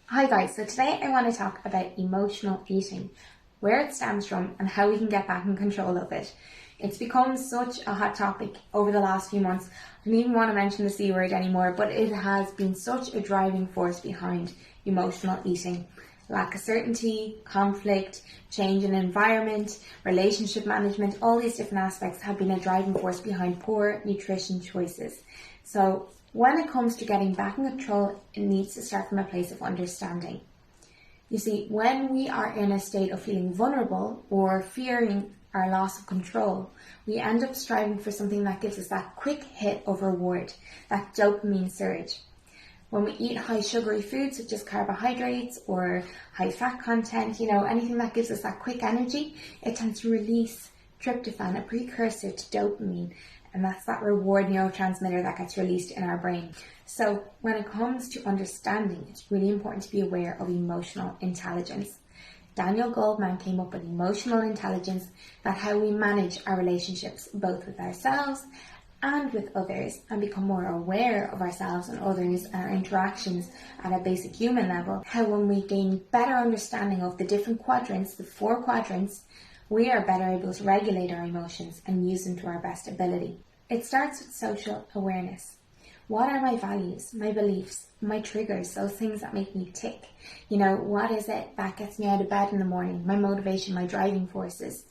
Hi guys, so today I want to talk about emotional eating, where it stems from and how we can get back in control of it. It's become such a hot topic over the last few months. I don't even want to mention the C word anymore, but it has been such a driving force behind emotional eating. Lack of certainty, conflict, change in environment, relationship management, all these different aspects have been a driving force behind poor nutrition choices. So when it comes to getting back in control, it needs to start from a place of understanding. You see, when we are in a state of feeling vulnerable or fearing our loss of control, we end up striving for something that gives us that quick hit of reward, that dopamine surge. When we eat high sugary foods such as carbohydrates or high fat content, anything that gives us that quick energy, it tends to release tryptophan, a precursor to dopamine, and that's that reward neurotransmitter that gets released in our brain. So when it comes to understanding, it's really important to be aware of emotional intelligence. Daniel Goleman came up with emotional intelligence, that how we manage our relationships both with ourselves and with others, and become more aware of ourselves and others and our interactions at a basic human level. How when we gain better understanding of the different quadrants, the 4 quadrants, we are better able to regulate our emotions and use them to our best ability. It starts with social awareness. What are my values, my beliefs, my triggers, those things that make me tick? What is it that gets me out of bed in the morning, my motivation, my driving forces?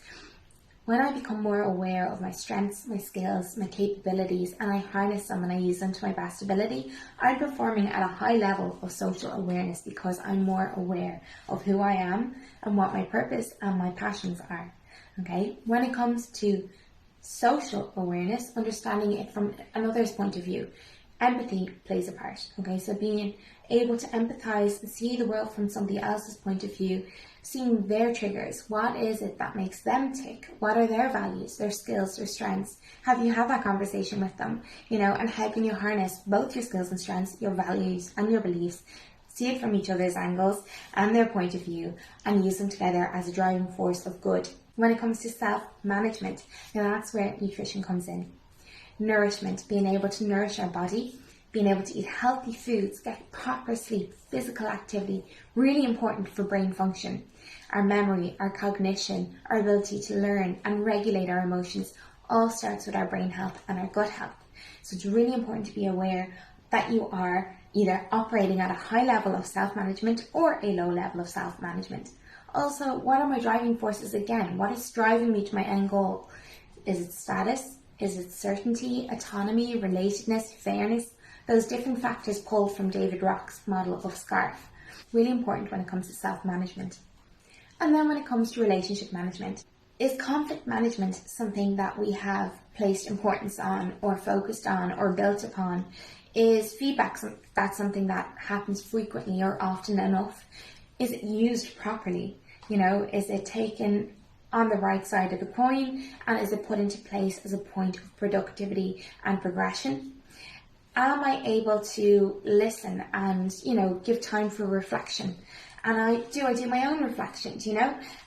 When I become more aware of my strengths, my skills, my capabilities, and I harness them and I use them to my best ability, I'm performing at a high level of social awareness because I'm more aware of who I am and what my purpose and my passions are. Okay? When it comes to social awareness, understanding it from another's point of view, empathy plays a part. Okay? So being able to empathize and see the world from somebody else's point of view, seeing their triggers. What is it that makes them tick? What are their values, their skills, their strengths? Have you had that conversation with them? And how can you harness both your skills and strengths, your values and your beliefs, see it from each other's angles and their point of view, and use them together as a driving force of good. When it comes to self-management, that's where nutrition comes in. Nourishment, being able to nourish our body, being able to eat healthy foods, get proper sleep, physical activity, really important for brain function. Our memory, our cognition, our ability to learn and regulate our emotions all starts with our brain health and our gut health. So it's really important to be aware that you are either operating at a high level of self-management or a low level of self-management. Also, what are my driving forces again? What is driving me to my end goal? Is it status? Is it certainty, autonomy, relatedness, fairness? Those different factors pulled from David Rock's model of SCARF. Really important when it comes to self-management. And then when it comes to relationship management, is conflict management something that we have placed importance on or focused on or built upon? Is feedback that's something that happens frequently or often enough? Is it used properly? Is it taken on the right side of the coin, and is it put into place as a point of productivity and progression? Am I able to listen and, give time for reflection? And I do my own reflections,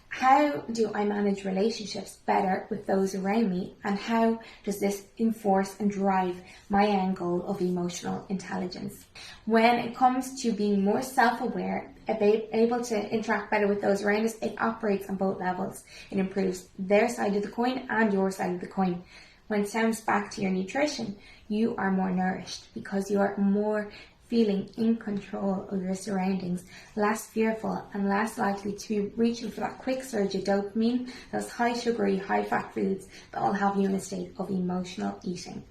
How do I manage relationships better with those around me? And how does this enforce and drive my end goal of emotional intelligence? When it comes to being more self-aware, able to interact better with those around us, it operates on both levels. It improves their side of the coin and your side of the coin. When it stems back to your nutrition, you are more nourished because you are more feeling in control of your surroundings, less fearful and less likely to be reaching for that quick surge of dopamine, those high sugary, high fat foods that will have you in a state of emotional eating.